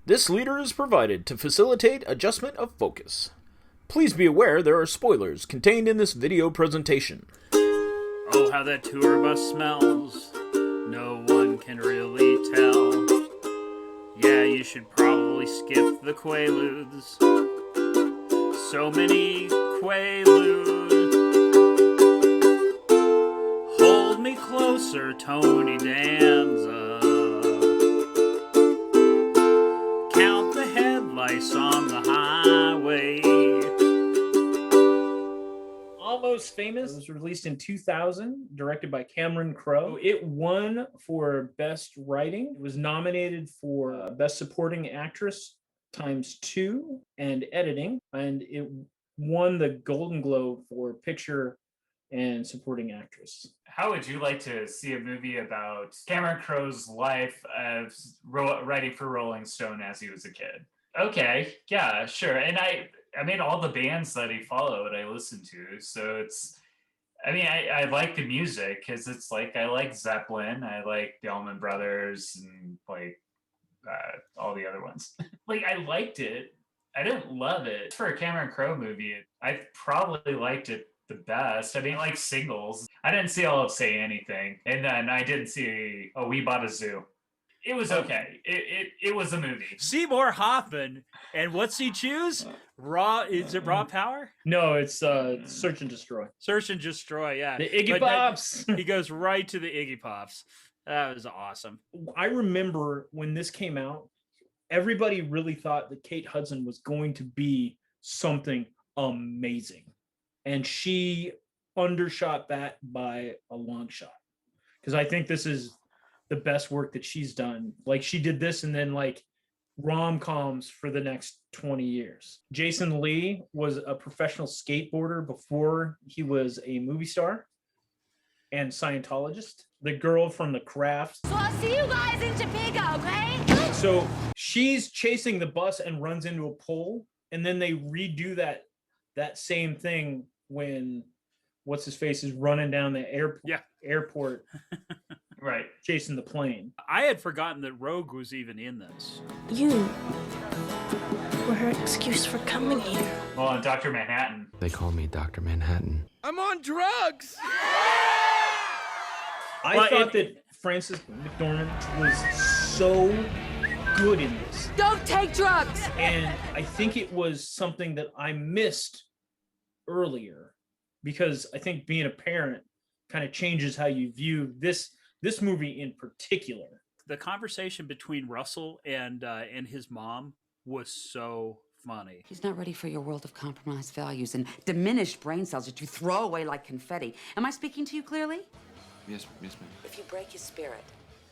This leader is provided to facilitate adjustment of focus. Please be aware there are spoilers contained in this video presentation. Oh, how that tour bus smells. No one can really tell. Yeah, you should probably skip the Quaaludes. So many Quaaludes. Hold me closer, Tony Danza. Count the headlights on the highway. Almost Famous was released in 2000, directed by Cameron Crowe. It won for Best Writing. It was nominated for Best Supporting Actress ×2 and Editing, and it won the Golden Globe for Picture and Supporting Actress. How would you like to see a movie about Cameron Crowe's life of writing for Rolling Stone as he was a kid? Okay, yeah, sure. And I mean, all the bands that he followed, I listened to. So it's, I mean, I like the music because it's like, I like Zeppelin, I like the Allman Brothers, and like all the other ones. Like, I liked it. I didn't love it. For a Cameron Crowe movie, I probably liked it the best. I mean, like Singles. I didn't see all of Say Anything. And then I didn't see We Bought a Zoo. It was okay. It was a movie. Seymour Hoffman, and what's he choose? Is it Raw Power? No, it's Search and Destroy. Search and Destroy, yeah. The Iggy Pops. He goes right to the Iggy Pops. That was awesome. I remember when this came out, everybody really thought that Kate Hudson was going to be something amazing. And she undershot that by a long shot. Because I think this is the best work that she's done. Like, she did this and then like rom-coms for the next 20 years. Jason Lee was a professional skateboarder before he was a movie star and Scientologist. The girl from The Craft. So I'll see you guys in Topeka, okay? So she's chasing the bus and runs into a pole, and then they redo that same thing when what's his face is running down the airport. Right. Chasing the plane. I had forgotten that Rogue was even in this. You were her excuse for coming here. Well, on Dr. Manhattan. They call me Dr. Manhattan. I'm on drugs! I thought that Frances McDormand was so good in this. Don't take drugs! And I think it was something that I missed earlier, because I think being a parent kind of changes how you view this movie in particular. The conversation between Russell and his mom was so funny. He's not ready for your world of compromised values and diminished brain cells that you throw away like confetti. Am I speaking to you clearly? Yes, ma'am. If you break his spirit,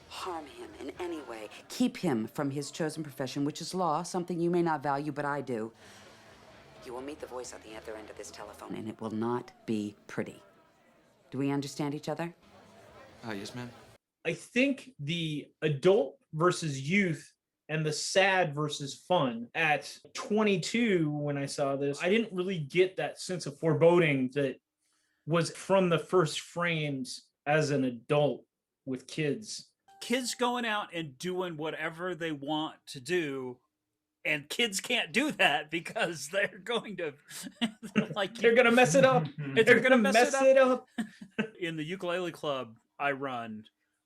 harm him in any way, keep him from his chosen profession, which is law, something you may not value, but I do, you will meet the voice at the other end of this telephone, and it will not be pretty. Do we understand each other? Yes, ma'am. I think the adult versus youth and the sad versus fun at 22, when I saw this, I didn't really get that sense of foreboding that was from the first frames as an adult with kids. Kids going out and doing whatever they want to do, and kids can't do that because they're going to they're going to mess it up. They're going to mess it up. In the ukulele club I run,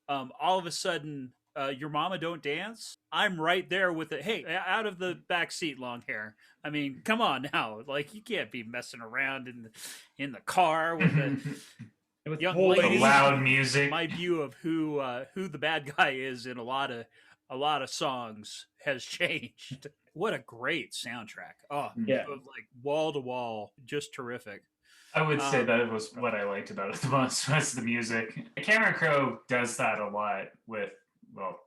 all of a sudden, Your Mama Don't Dance, I'm right there with it. Hey, out of the back seat, long hair. I mean, come on now. Like, you can't be messing around in the car with the with young ladies. Loud music. My view of who the bad guy is in a lot of songs has changed. What a great soundtrack. Oh, yeah. Like wall to wall, just terrific. I would say that was what I liked about it the most, was the music. Cameron Crowe does that a lot with, well,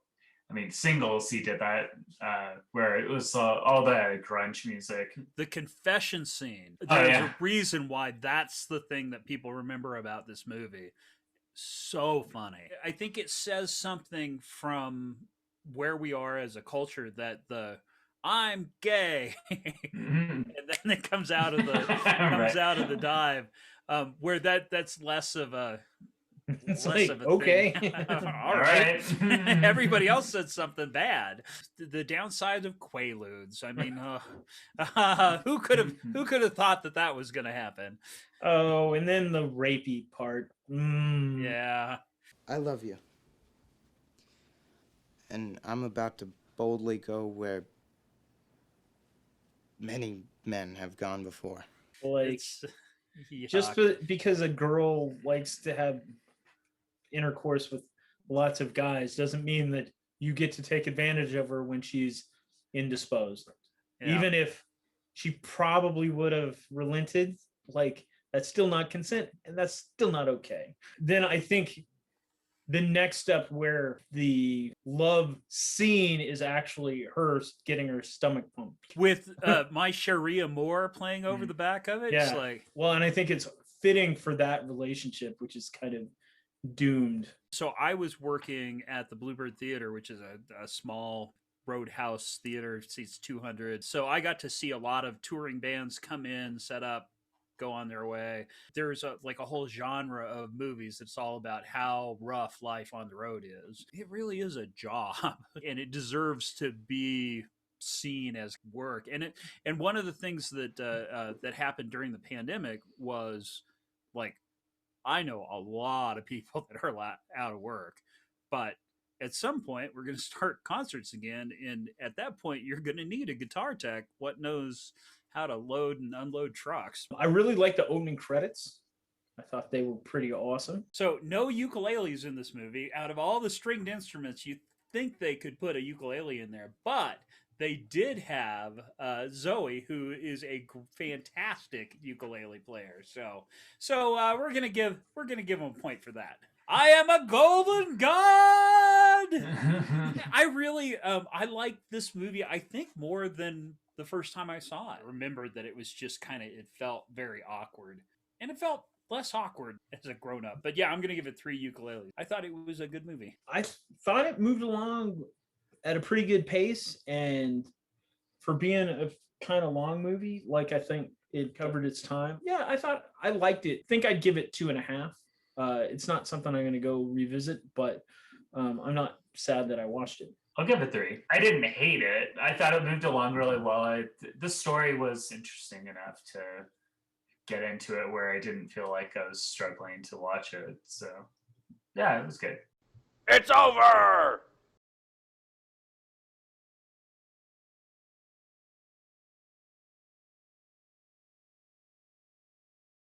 I mean, Singles, he did that, where it was all the grunge music. The confession scene. There's a reason why that's the thing that people remember about this movie. So funny. I think it says something from where we are as a culture, that I'm gay, and then it comes out of the out of the dive, where that's less of a It's less like, of a okay. thing. All right. Everybody else said something bad. The downside of Quaaludes. I mean, who could have thought that was going to happen? Oh, and then the rapey part. Yeah. I love you. And I'm about to boldly go where many men have gone before. Like, Yuck. just because a girl likes to have intercourse with lots of guys doesn't mean that you get to take advantage of her when she's indisposed. Yeah. Even if she probably would have relented, like, that's still not consent, and that's still not okay. Then I think the next step where the love scene is actually her getting her stomach pumped. With my Sharia Moore playing over the back of it. Yeah. It's like, well, and I think it's fitting for that relationship, which is kind of doomed. So I was working at the Bluebird Theater, which is a small roadhouse theater, seats 200. So I got to see a lot of touring bands come in, set up, go on their way. There's a whole genre of movies that's all about how rough life on the road is. It really is a job, and it deserves to be seen as work. And one of the things that that happened during the pandemic was, like, I know a lot of people that are out of work, but at some point we're going to start concerts again, and at that point you're going to need a guitar tech what knows how to load and unload trucks. I really like the opening credits. I thought they were pretty awesome. So no ukuleles in this movie. Out of all the stringed instruments, you think they could put a ukulele in there, but they did have Zoe, who is a fantastic ukulele player. So we're gonna give him a point for that. I am a golden god. I really I like this movie. I think more than the first time I saw it. I remembered that it was just it felt very awkward, and it felt less awkward as a grown-up. But yeah, I'm gonna give it 3 ukuleles. I thought it was a good movie. I thought it moved along at a pretty good pace, and for being a kind of long movie, like, I think it covered its time. Yeah, I thought I liked it. I think I'd give it 2.5. It's not something I'm going to go revisit, but I'm not sad that I watched it. I'll give it 3. I didn't hate it. I thought it moved along really well. The story was interesting enough to get into it where I didn't feel like I was struggling to watch it. So, yeah, it was good. It's over!